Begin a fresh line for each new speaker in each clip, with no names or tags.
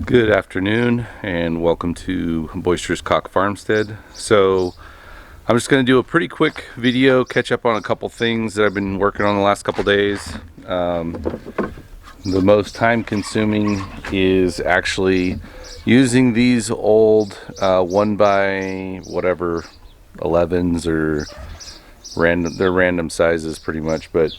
Good afternoon and welcome to Boisterous Cock Farmstead. So I'm just going to do a pretty quick video, catch up on a couple things that I've been working on the last couple days. The most time consuming is actually using these old 1 by whatever 11s or they're random sizes pretty much, but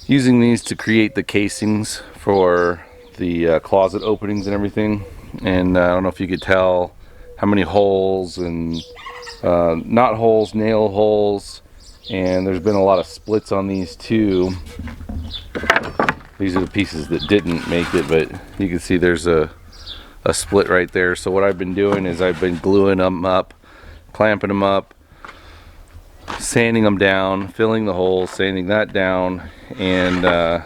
using these to create the casings for the closet openings and everything. And I don't know if you could tell how many holes and knot holes, nail holes, and there's been a lot of splits on these too. These are the pieces that didn't make it, but you can see there's a split right there. So what I've been doing is I've been gluing them up, clamping them up, sanding them down, filling the holes, sanding that down, and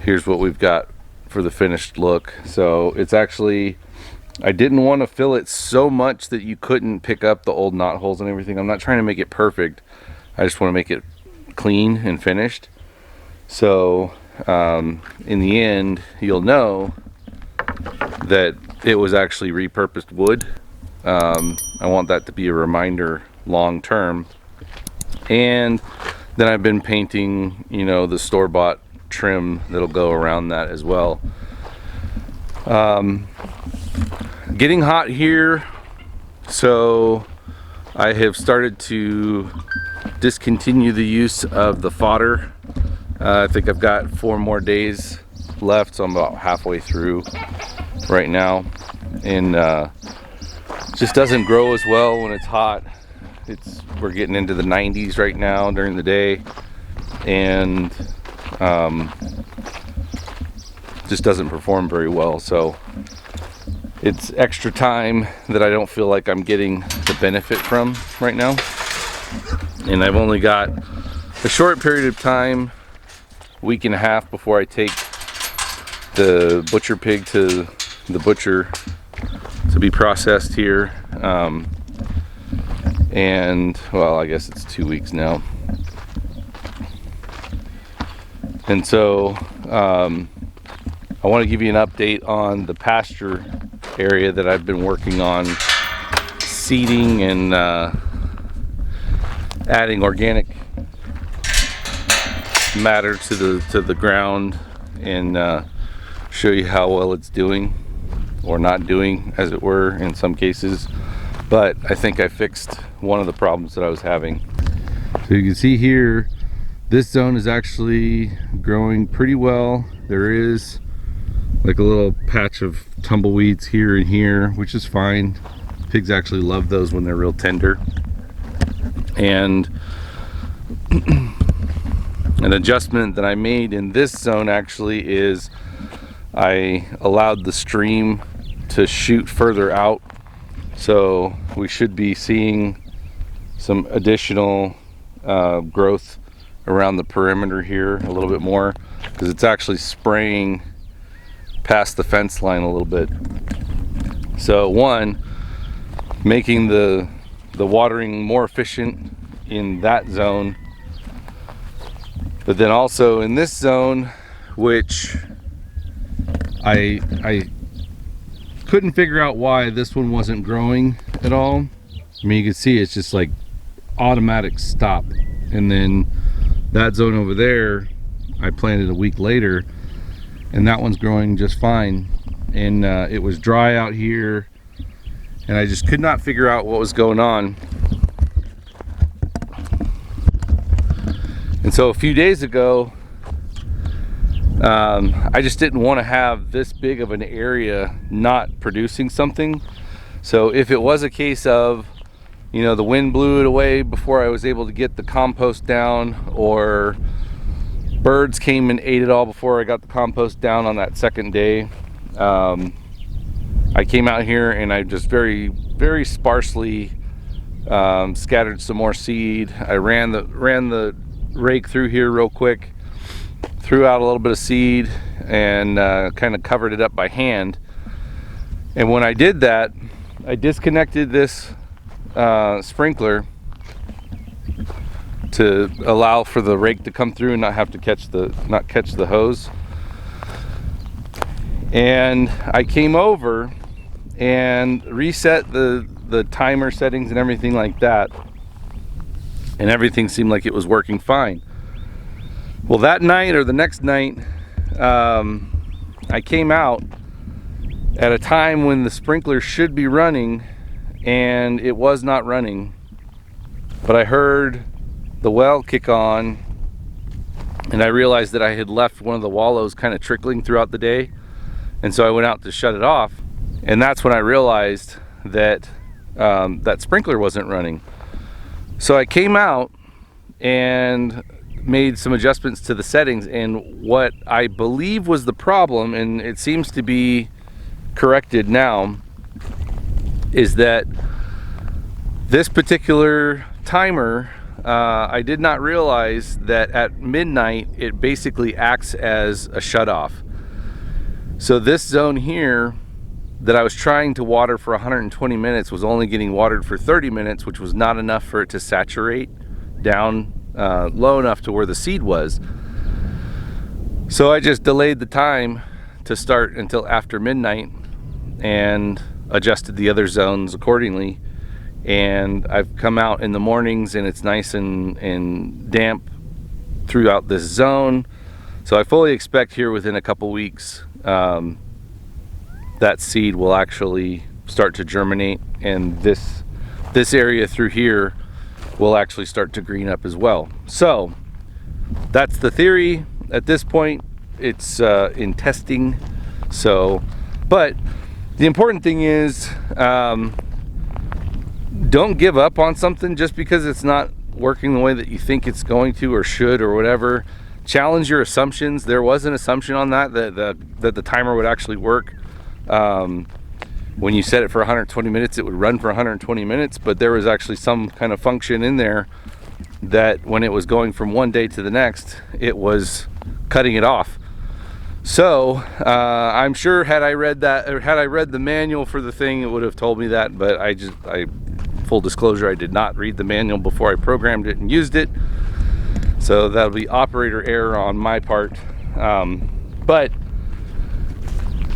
here's what we've got for the finished look. So it's actually, I didn't want to fill it so much that you couldn't pick up the old knot holes and everything. I'm not trying to make it perfect. I just want to make it clean and finished. So in the end, you'll know that it was actually repurposed wood. I want that to be a reminder long term. And then I've been painting, you know, the store-bought trim that'll go around that as well. Getting hot here, so I have started to discontinue the use of the fodder. I think I've got 4 more days left, so I'm about halfway through right now, and just doesn't grow as well when it's hot. We're getting into the 90s right now during the day, and just doesn't perform very well. So it's extra time that I don't feel like I'm getting the benefit from right now, and I've only got a short period of time, week and a half, before I take the butcher pig to the butcher to be processed here. And well, I guess it's 2 weeks now. And so I want to give you an update on the pasture area that I've been working on seeding and adding organic matter to the ground, and show you how well it's doing, or not doing, as it were, in some cases. But I think I fixed one of the problems that I was having. So you can see here, this zone is actually growing pretty well. There is like a little patch of tumbleweeds here and here, which is fine. Pigs actually love those when they're real tender. And an adjustment that I made in this zone actually is I allowed the stream to shoot further out. So we should be seeing some additional growth around the perimeter here a little bit more, because it's actually spraying past the fence line a little bit. So one, making the watering more efficient in that zone, but then also in this zone, which I couldn't figure out why this one wasn't growing at all. I mean, you can see it's just like automatic stop. And then that zone over there, I planted a week later, and that one's growing just fine. And it was dry out here, and I just could not figure out what was going on. And so a few days ago, I just didn't want to have this big of an area not producing something. So if it was a case of, you know, the wind blew it away before I was able to get the compost down, or birds came and ate it all before I got the compost down on that second day, I came out here and I just very, very sparsely scattered some more seed. I ran the rake through here real quick, threw out a little bit of seed, and kind of covered it up by hand. And when I did that, I disconnected this sprinkler to allow for the rake to come through and not have to catch the hose. And I came over and reset the timer settings and everything like that, and everything seemed like it was working fine. Well, that night or the next night, I came out at a time when the sprinkler should be running, and it was not running. But I heard the well kick on, and I realized that I had left one of the wallows kind of trickling throughout the day, and so I went out to shut it off, and that's when I realized that that sprinkler wasn't running. So I came out and made some adjustments to the settings, and what I believe was the problem, and it seems to be corrected now, is that this particular timer, I did not realize that at midnight it basically acts as a shutoff. So this zone here that I was trying to water for 120 minutes was only getting watered for 30 minutes, which was not enough for it to saturate down low enough to where the seed was. So I just delayed the time to start until after midnight and adjusted the other zones accordingly. And I've come out in the mornings and it's nice and damp throughout this zone. So I fully expect here within a couple weeks that seed will actually start to germinate, and this area through here will actually start to green up as well. So that's the theory. At this point it's in testing. So, but the important thing is, don't give up on something just because it's not working the way that you think it's going to or should or whatever. Challenge your assumptions. There was an assumption on that the timer would actually work. When you set it for 120 minutes, it would run for 120 minutes, but there was actually some kind of function in there that when it was going from one day to the next, it was cutting it off. So I'm sure had I read that, or had I read the manual for the thing, it would have told me that, but full disclosure, I did not read the manual before I programmed it and used it. So that'll be operator error on my part. But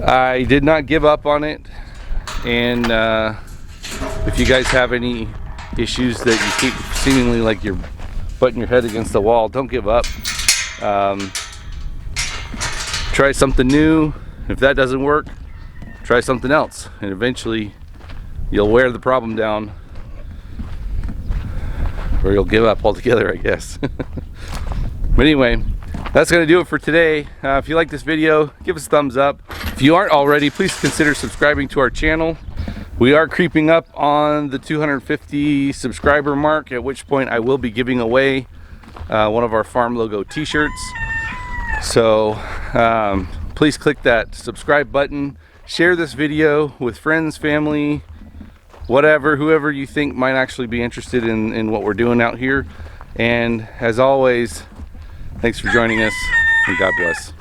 I did not give up on it. And if you guys have any issues that you keep seemingly like you're butting your head against the wall, don't give up. Try something new. If that doesn't work, try something else, and eventually you'll wear the problem down, or you'll give up altogether, I guess. But anyway, that's gonna do it for today. If you like this video, give us a thumbs up. If you aren't already, please consider subscribing to our channel. We are creeping up on the 250 subscriber mark, at which point I will be giving away one of our farm logo t-shirts. So please click that subscribe button, share this video with friends, family, whatever, whoever you think might actually be interested in what we're doing out here. And as always, thanks for joining us, and God bless.